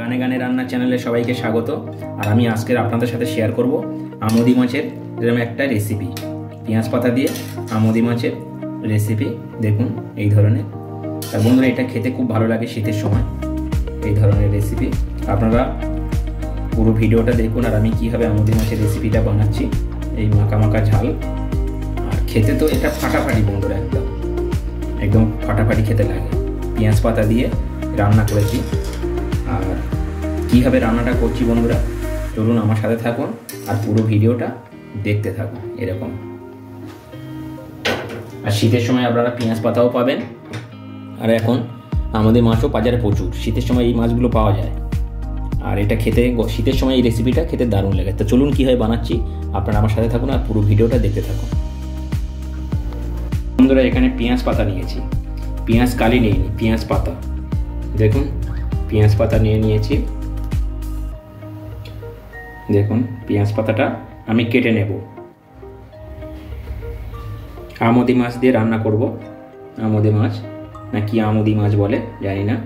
গানে গানে রান্না চ্যানেলে সবাইকে স্বাগত। আর আমি আজকের আপনাদের সাথে শেয়ার করব আমোদি মাছের এরকম একটা রেসিপি। পেঁয়াজ পাতা দিয়ে আমোদি মাছের রেসিপি দেখুন এই ধরনের। আর বন্ধুরা এটা খেতে খুব ভালো লাগে শীতের সময়, এই ধরনের রেসিপি। আপনারা পুরো ভিডিওটা দেখুন আর আমি কীভাবে আমোদি মাছের রেসিপিটা বানাচ্ছি। এই মাখা মাখা ঝাল, আর খেতে তো এটা ফাটাফাটি বন্ধুরা, একদম একদম ফাটাফাটি খেতে লাগে। পেঁয়াজ পাতা দিয়ে রান্না করেছি। আর কীভাবে রান্নাটা করছি বন্ধুরা চলুন আমার সাথে থাকুন আর পুরো ভিডিওটা দেখতে থাকুন এরকম। আর শীতের সময় আপনারা পেঁয়াজ পাতাও পাবেন, আর এখন আমাদের মাছও বাজারে প্রচুর। শীতের সময় এই মাছগুলো পাওয়া যায়, আর এটা খেতে শীতের সময় এই রেসিপিটা খেতে দারুণ লাগে। তো চলুন কীভাবে বানাচ্ছি আপনারা আমার সাথে থাকুন আর পুরো ভিডিওটা দেখতে থাকুন। বন্ধুরা এখানে পেঁয়াজ পাতা নিয়েছি, পেঁয়াজ কালি নিইনি, পেঁয়াজ পাতা দেখুন, পেঁয়াজ পাতা নিয়ে নিয়েছি। দেখুন পেঁয়াজ পাতাটা আমি কেটে নেব। আমোদি মাছ দিয়ে রান্না করব। আমোদি মাছ না কি আমোদি মাছ বলে জানি না,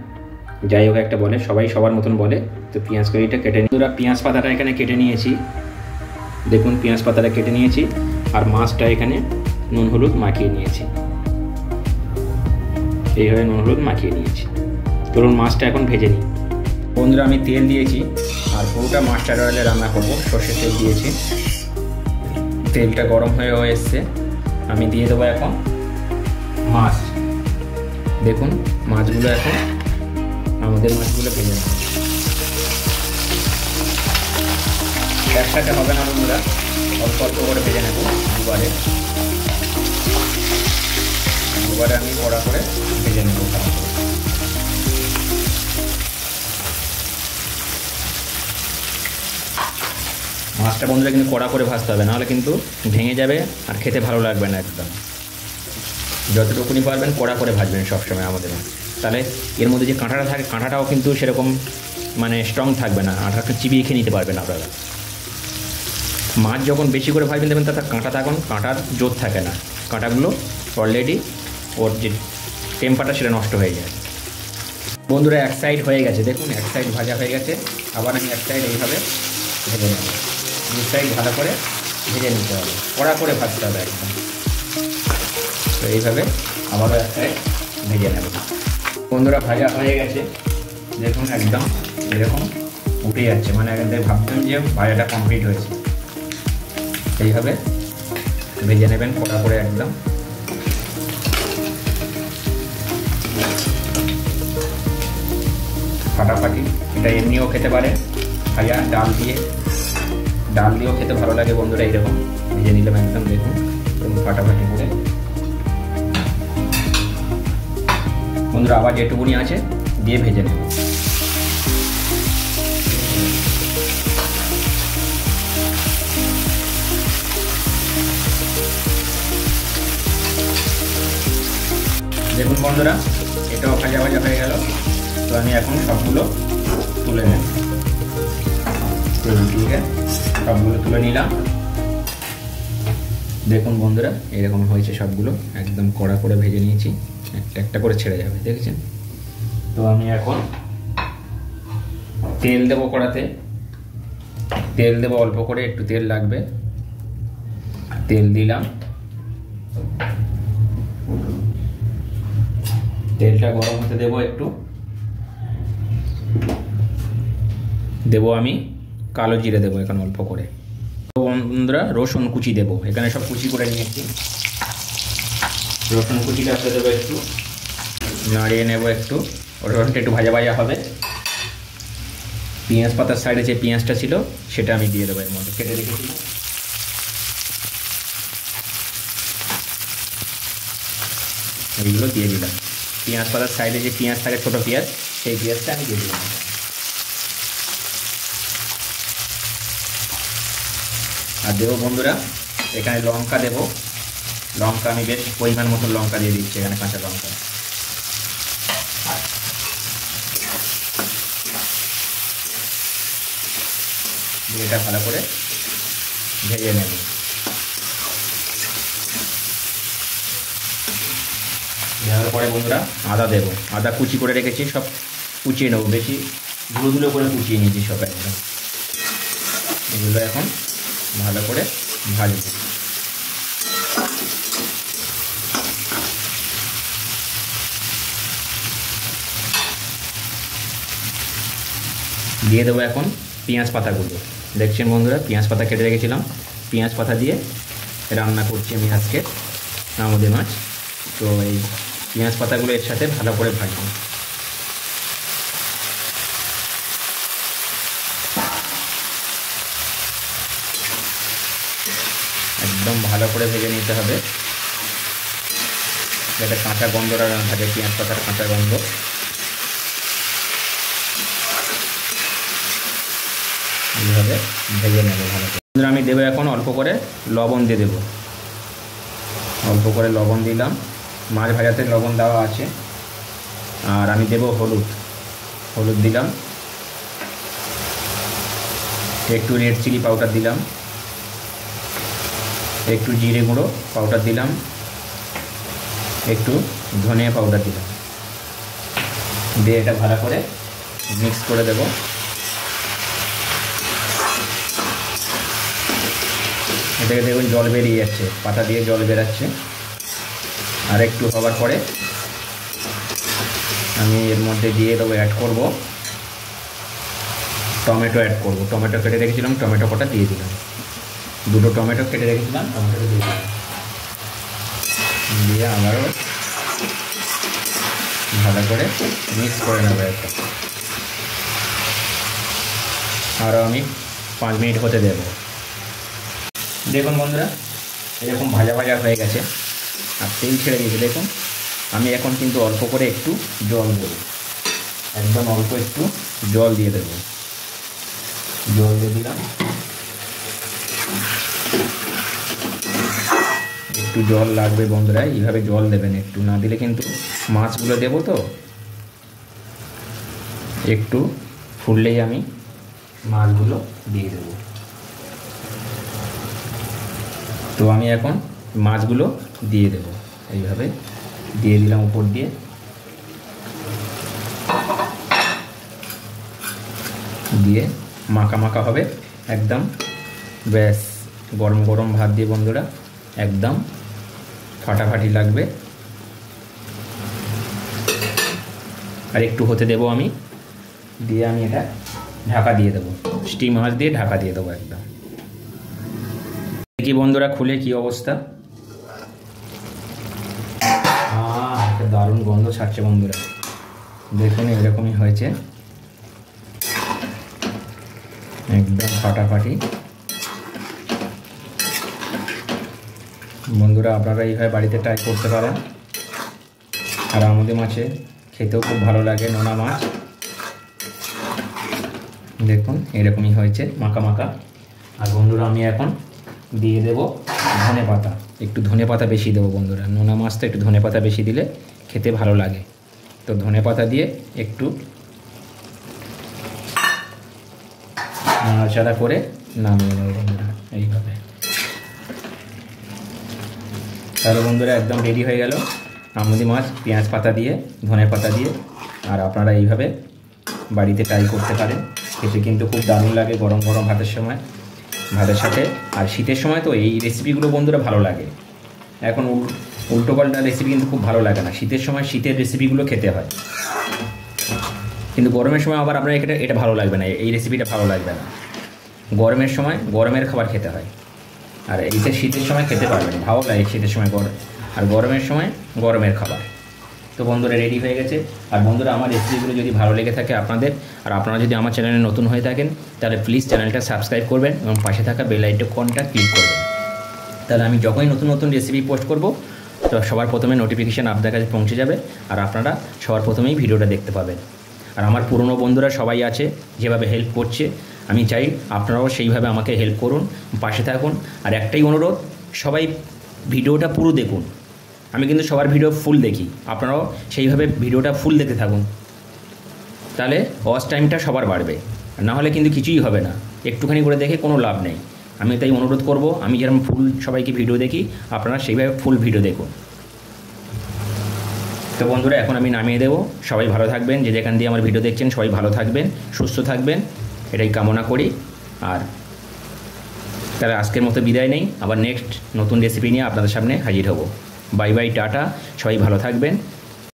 যাই হোক একটা বলে, সবাই সবার মতন বলে। তো পেঁয়াজ কালিটা কেটে নিয়ে পেঁয়াজ পাতাটা এখানে কেটে নিয়েছি। দেখুন পেঁয়াজ পাতাটা কেটে নিয়েছি, আর মাছটা এখানে নুন হলুদ মাখিয়ে নিয়েছি। এইভাবে নুন হলুদ মাখিয়ে নিয়েছি। ধরুন মাছটা এখন ভেজে নিই। বন্ধুরা আমি তেল দিয়েছি, আর পুরোটা মাস্টার্ড অয়েলে রান্না করব। সর্ষের তেল দিয়েছি, তেলটা গরম হয়ে এসছে। আমি দিয়ে দেবো এখন মাছ। দেখুন মাছগুলো এখন আমাদের মাছগুলো ভেজে নেব। একসাথে হবে না বন্ধুরা, অল্প অল্প করে ভেজে নেব। দুবারে আমি কড়া করে ভেজে নেব। মাছটা বন্ধুরা কিন্তু কড়া করে ভাজতে হবে, নাহলে কিন্তু ভেঙে যাবে আর খেতে ভালো লাগবে না একদম। যতটুকুনি পারবেন কড়া করে ভাজবেন সবসময় আমাদের মাছ, তাহলে এর মধ্যে যে কাঁটাটা থাকে কাঁটাটাও কিন্তু সেরকম মানে স্ট্রং থাকবে না, আটাটা চিবিয়ে খেয়ে নিতে পারবেন আপনারা। মাছ যখন বেশি করে ভাজবেন দেবেন তার কাঁটার জোর থাকে না, কাঁটাগুলো অলরেডি ওর যে টেম্পারটা সেটা নষ্ট হয়ে যায়। বন্ধুরা এক সাইড হয়ে গেছে, দেখুন এক সাইড ভাজা হয়ে গেছে। আবার আমি এক সাইড এইভাবে ভেজে নেব। দু সাইড ভালো করে ভেজে নিতে হবে, কড়া করে ভাজতে হবে একদম। তো এইভাবে আবারও এক সাইড ভেজে নেব। বন্ধুরা ভাজা হয়ে গেছে, দেখুন একদম এরকম উঠে যাচ্ছে, মানে একদম ভাবতাম যে ভাজাটা কমপ্লিট হয়েছে। এইভাবে ভেজে নেবেন কড়া করে একদম। ফাটাফাটি এটা এমনিও খেতে পারে, ভাজা ডাল দিয়েও খেতে ভালো লাগে বন্ধুরা। এইরকম ভেজে নিলাম একদম, দেখুন ফাটাফাটি করে। বন্ধুরা আবার যেটুকুনি আছে দিয়ে ভেজে নেব। দেখুন বন্ধুরা এটাও ভাজা হয়ে গেল। তো আমি এখন সবগুলো তুলে নেব। সবগুলো তুলে নিলাম। দেখুন বন্ধুরা এরকম হয়েছে সবগুলো, একদম কড়া করে ভেজে নিয়েছি, একটা একটা করে ছেড়ে যাবে, দেখেছেন। তো আমি এখন তেল দেবো কড়াতে। তেল দেবো অল্প করে, একটু তেল লাগবে। তেল দিলাম, তেলটা গরম হতে দেবো একটু। দেবো আমি কালো জিরে দেবো এখন অল্প করে। তো বন্ধুরা রসুন কুচি দেবো, এখানে সব কুচি করে নিয়েছি। রসুন কুচিটা দেবো, একটু নাড়িয়ে নেবো একটু। রসুনটা একটু ভাজা হবে। পেঁয়াজ পাতার সাইডে যে পেঁয়াজটা ছিল সেটা আমি দিয়ে দেবো এর মধ্যে, কেটে রেখেছিলাম। এইগুলো দিয়ে দিলাম। পেঁয়াজ পাতার সাইডে যে পেঁয়াজ থাকে ছোটো পেঁয়াজ, সেই পেঁয়াজটা আমি দিয়ে দিলাম। আর দেবো বন্ধুরা এখানে লঙ্কা দেবো। লঙ্কা আমি বেশ পরিমাণ মতো লঙ্কা দিয়ে দিচ্ছি এখানে, কাঁচা লঙ্কা। এটা ভালো করে ভেজে নেব। দেওয়ার পরে বন্ধুরা আদা দেবো। আদা কুচি করে রেখেছি, সব কুচিয়ে নেবো, বেশি ধুলো ধুলো করে কুচিয়ে নিয়েছি সব একদম। এগুলো এখন ভালো করে ভাজবো। দিয়ে দেবো এখন পেঁয়াজ পাতাগুলো। দেখছেন বন্ধুরা, পেঁয়াজ পাতা কেটে রেখেছিলাম, পেঁয়াজ পাতা দিয়ে রান্না করছি আমি আজকে আমুদি মাছ। তো এই পেঁয়াজ পাতাগুলো এর সাথে ভালো করে ভাজবো। একদম ভালো করে ভেজে নিতে হবে, যাতে কাঁচা গন্ধটা না থাকে, পেঁয়াজ পাতার কাঁচা গন্ধ। এইভাবে ভেজে নেবো ভালো করে। আমি দেবো এখন অল্প করে লবণ দিয়ে দেবো, অল্প করে লবণ দিলাম, মাছ ভাজাতে লবণ দেওয়া আছে। আর আমি দেবো হলুদ, হলুদ দিলাম, একটু রেড চিলি পাউডার দিলাম, একটু জিরে গুঁড়ো পাউডার দিলাম, একটু ধনিয়া পাউডার দিলাম। দিয়ে এটা ভালো করে মিক্স করে দেব। এটাকে দেখুন জল বেরিয়ে যাচ্ছে, পাতা দিয়ে জল বেরাচ্ছে। আর একটু হওয়ার পরে আমি এর মধ্যে দিয়ে দেবো, অ্যাড করব টমেটো অ্যাড করব। টমেটো কেটে রেখেছিলাম, টমেটো কটা দিয়ে দিলাম, দুটো টমেটো কেটে রেখেছিলাম, টমেটো দিয়ে দিলাম। দিয়ে আবারও ভালো করে মিক্স করে নেবো একটা। আরও আমি 5 মিনিট হতে দেব। দেখুন বন্ধুরা, এরকম ভাজা ভাজা হয়ে গেছে আর তেল ছেড়ে দিয়েছে। দেখুন আমি এখন কিন্তু অল্প করে একটু জল দেবো, একদম অল্প একটু জল দিয়ে দেবো। জল দিয়ে দিলাম, একটু জল লাগবে বন্ধুরা, এইভাবে জল দেবেন, একটু না দিলে কিন্তু মাছগুলো দেবো তো একটু ফুললেই আমি মাছগুলো দিয়ে দেবো। তো আমি এখন মাছগুলো দিয়ে দেব, এইভাবে দিয়ে দিলাম উপর দিয়ে। দিয়ে মাখা মাখা হবে একদম, ব্যাস। গরম গরম ভাত দিয়ে বন্ধুরা একদম ফাটাফাটি লাগবে। আর একটু হতে দেবো আমি, দিয়ে আমি এটা ঢাকা দিয়ে দেবো, স্টিম মাছ দিয়ে ঢাকা দিয়ে দেবো একদম। দেখি বন্ধুরা খুলে কি অবস্থা। একটা দারুণ গন্ধ ছাড়ছে বন্ধুরা, দেখুন এরকমই হয়েছে, একদম ফাটাফাটি। বন্ধুরা আপনারা এইভাবে বাড়িতে ট্রাই করতে পারেন। আর আমুদি মাছে খেতেও খুব ভালো লাগে, নোনা মাছ। দেখুন এরকমই হয়েছে মাখা মাখা। আর বন্ধুরা আমি এখন দিয়ে দেব ধনে পাতা, একটু ধনে পাতা বেশি দেবো বন্ধুরা। নোনা মাছ তো একটু ধনে পাতা বেশি দিলে খেতে ভালো লাগে। তো ধনে পাতা দিয়ে একটু নাড়াচাড়া করে নামিয়ে নেব বন্ধুরা এইভাবে। তাহলে বন্ধুরা একদম রেডি হয়ে গেল আমুদি মাছ পেঁয়াজ পাতা দিয়ে, ধনে পাতা দিয়ে। আর আপনারা এইভাবে বাড়িতে ট্রাই করতে পারেন, খেতে কিন্তু খুব দারুণ লাগে গরম গরম ভাতের সময়, ভাতের সাথে। আর শীতের সময় তো এই রেসিপিগুলো বন্ধুরা ভালো লাগে। এখন উল্টোপাল্টা রেসিপি কিন্তু খুব ভালো লাগে না। শীতের সময় শীতের রেসিপিগুলো খেতে হয়, কিন্তু গরমের সময় আবার আপনার এটা ভালো লাগবে না, এই রেসিপিটা ভালো লাগবে না। গরমের সময় গরমের খাবার খেতে হয়, আর এইটা শীতের সময় খেতে পারবেন, ভালো লাগে শীতের সময় গরম, আর গরমের সময় গরমের খাবার। তো বন্ধুরা রেডি হয়ে গেছে। আর বন্ধুরা আমার রেসিপিগুলো যদি ভালো লেগে থাকে আপনাদের, আর আপনারা যদি আমার চ্যানেলে নতুন হয়ে থাকেন, তাহলে প্লিজ চ্যানেলটা সাবস্ক্রাইব করবেন এবং পাশে থাকা বেল আইকনটা ক্লিক করবেন। তাহলে আমি যখনই নতুন নতুন রেসিপি পোস্ট করব, তো সবার প্রথমে নোটিফিকেশান আপনার কাছে পৌঁছে যাবে, আর আপনারা সবার প্রথমেই ভিডিওটা দেখতে পাবেন। আর আমার পুরনো বন্ধুরা সবাই আছে যেভাবে হেল্প করছে, আমি চাই আপনারাও সেইভাবে আমাকে হেল্প করুন, পাশে থাকুন। আর একটাই অনুরোধ, সবাই ভিডিওটা পুরো দেখুন। আমি কিন্তু সবার ভিডিও ফুল দেখি, আপনারাও সেইভাবে ভিডিওটা ফুল দেখতে থাকুন, তাহলে ওয়াচ টাইমটা সবার বাড়বে। না হলে কিন্তু কিছুই হবে না, একটুখানি করে দেখে কোনো লাভ নেই। আমি তাই অনুরোধ করব, আমি যেরকম ফুল সবাইকে ভিডিও দেখি, আপনারা সেইভাবে ফুল ভিডিও দেখুন। তো বন্ধুরা এখন আমি নামিয়ে দেবো। সবাই ভালো থাকবেন, যে যেখান দিয়ে আমার ভিডিও দেখছেন সবাই ভালো থাকবেন, সুস্থ থাকবেন, এটাই কামনা করি। আর তাহলে আজকের মতো বিদায় নেই, আবার নেক্সট নতুন রেসিপি নিয়ে আপনাদের সামনে হাজির হব। বাই বাই, টাটা, সবাই ভালো থাকবেন।